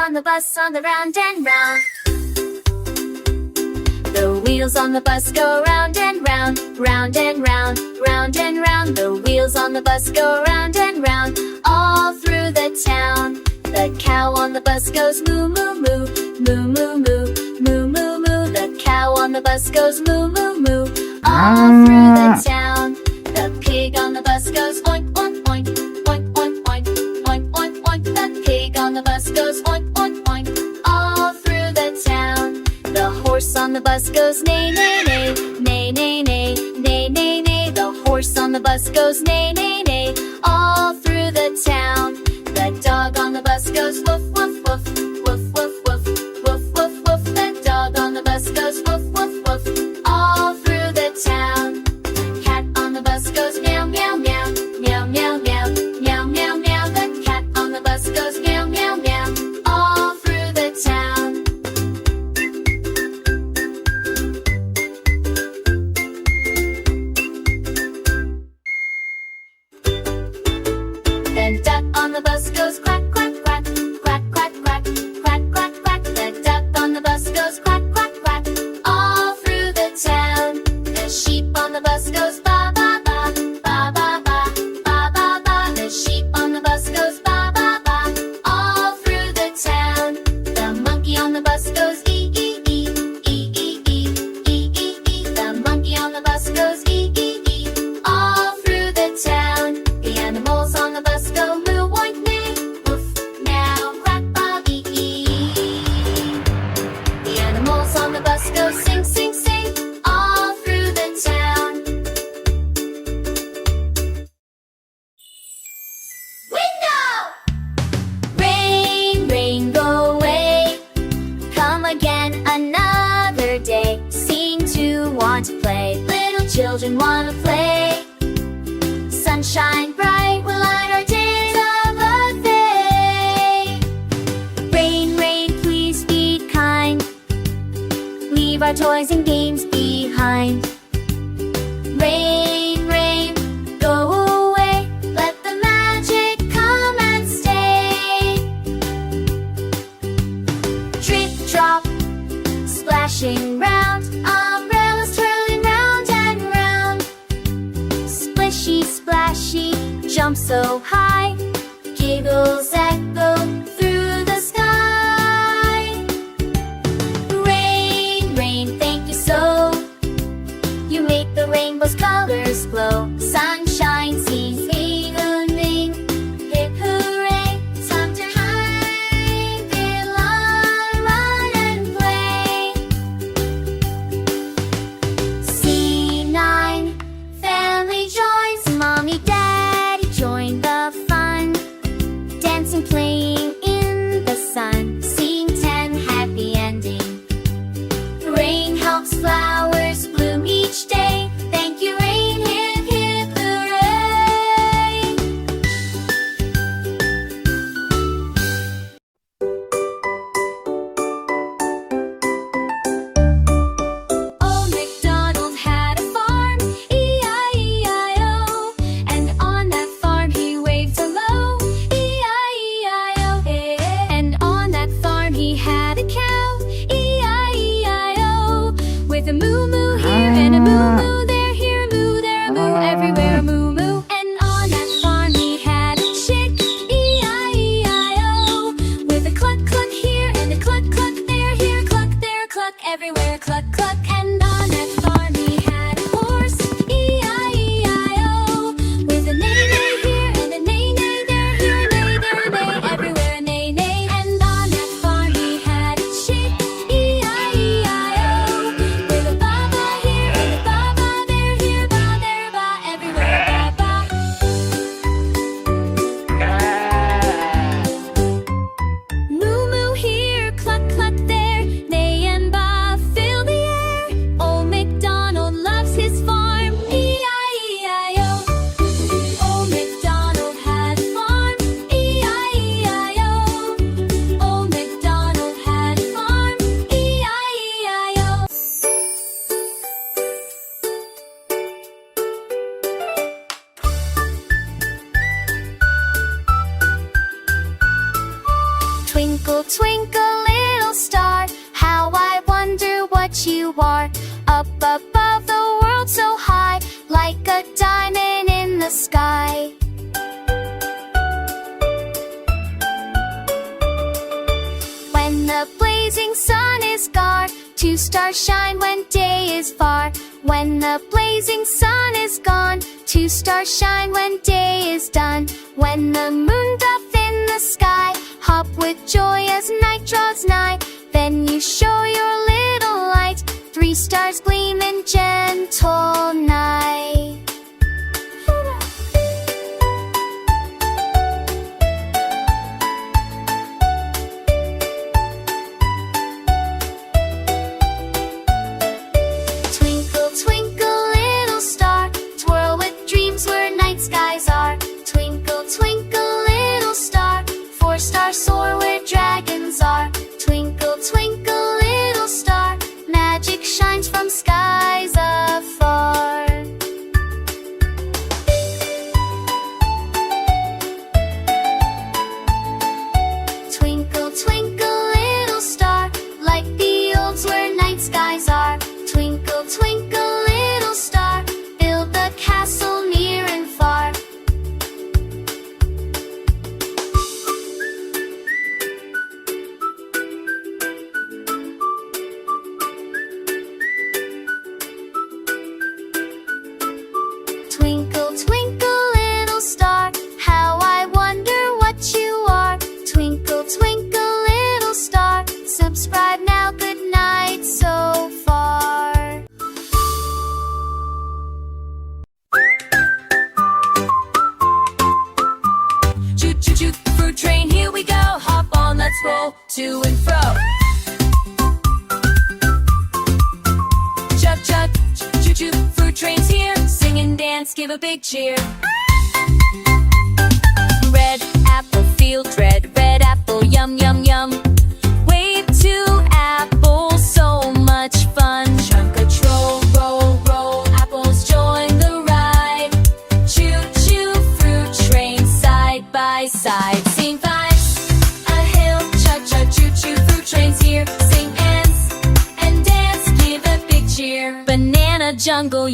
on the bus on the round and round. The wheels on the bus go round and round, round and round, round and round. The wheels on the bus go round and round, all through the town. The cow on the bus goes moo moo moo, moo moo moo, moo moo moo. The cow on the bus goes moo moo moo, all through the town. The pig on the bus goes oink oink oink, oink oink oink, oink oink oink. The pig on the bus goes oink oink oink, all through the town. The horse on the bus goes neigh neigh neigh, neigh neigh neigh, neigh neigh neigh. The horse on the bus goes neigh neigh neigh, all through the town. The dog on the bus goes woof woof woof, woof woof woof, woof woof woof. The dog on the bus goes woof woof woof, all through the town. Cat on the bus goes meow meow meow, meow meow meow, meow meow meow. The cat on the bus goes meow meow meow, all through the town. Then duck on the bus goes quack quack quack, quack quack quack, quack quack quack. The duck on the bus goes quack quack quack, all through the town. The sheep on the bus goes ba ba ba, ba ba ba, ba ba ba. The sheep on the bus goes ba ba ba, all through the town. The monkey on the bus goes e e e, e e e, e e e. The monkey on the bus goes e e e, all through the town. The animals on the bus go moo oink neigh, woof meow quack ba ee ee. The animals on the bus go sing sing sing, all through the town. Window! Rain, rain, go away. Come again another day. Seem to want to play. Little children want to play. Sunshine bright will light our days of a day. Rain, rain, please be kind. Leave our toys and games behind. Rain, rain, go away. Let the magic come and stay. Drip, drop, splashing round. Umbrellas twirling round and round. Splishy, splashy, jump so high. Giggles echo through the sky. Rain, rain, thank you so. You make the rainbow's colors glow. Sunshine sees me gleaming. Hip hooray, time to hide. Get along, run and play. C9, family joins. Mommy, Daddy join the fun. Dancing Twinkle, twinkle, little star, how I wonder what you are. Up above the world so high, like a diamond in the sky. When the blazing sun is gone, two stars shine when day is far. When the blazing sun is gone, two stars shine when day is done. When the moon doth in the sky hop with joy as night draws nigh, then you show your little light, three stars gleam in gentle night. Twinkle, twinkle, little star, twirl with dreams where night skies are. Twinkle, twinkle, little star, four stars soar where dragons are. Twinkle, twinkle, little star, magic shines from skies afar. Twinkle, twinkle, little star, like the olds where night skies are. Twinkle, twinkle, little star, build the castle near and far. Twinkle, twinkle, little star, how I wonder what you are. Twinkle, twinkle, little star, subscribe now, good night so far. Choo choo choo, fruit train, here we go. Hop on, let's roll to and fro. Chug chug, choo choo, fruit train's here. Sing and dance, give a big cheer. Red apple, feel red. Red apple, yum yum yum. Wave to apple, so much fun. Chunk a troll, roll roll, apples join the ride. Choo choo, fruit train, side by side. Sing vibes, a hill, chug chug, choo choo, fruit train's here. Sing ants and dance, give a big cheer. Banana jungle,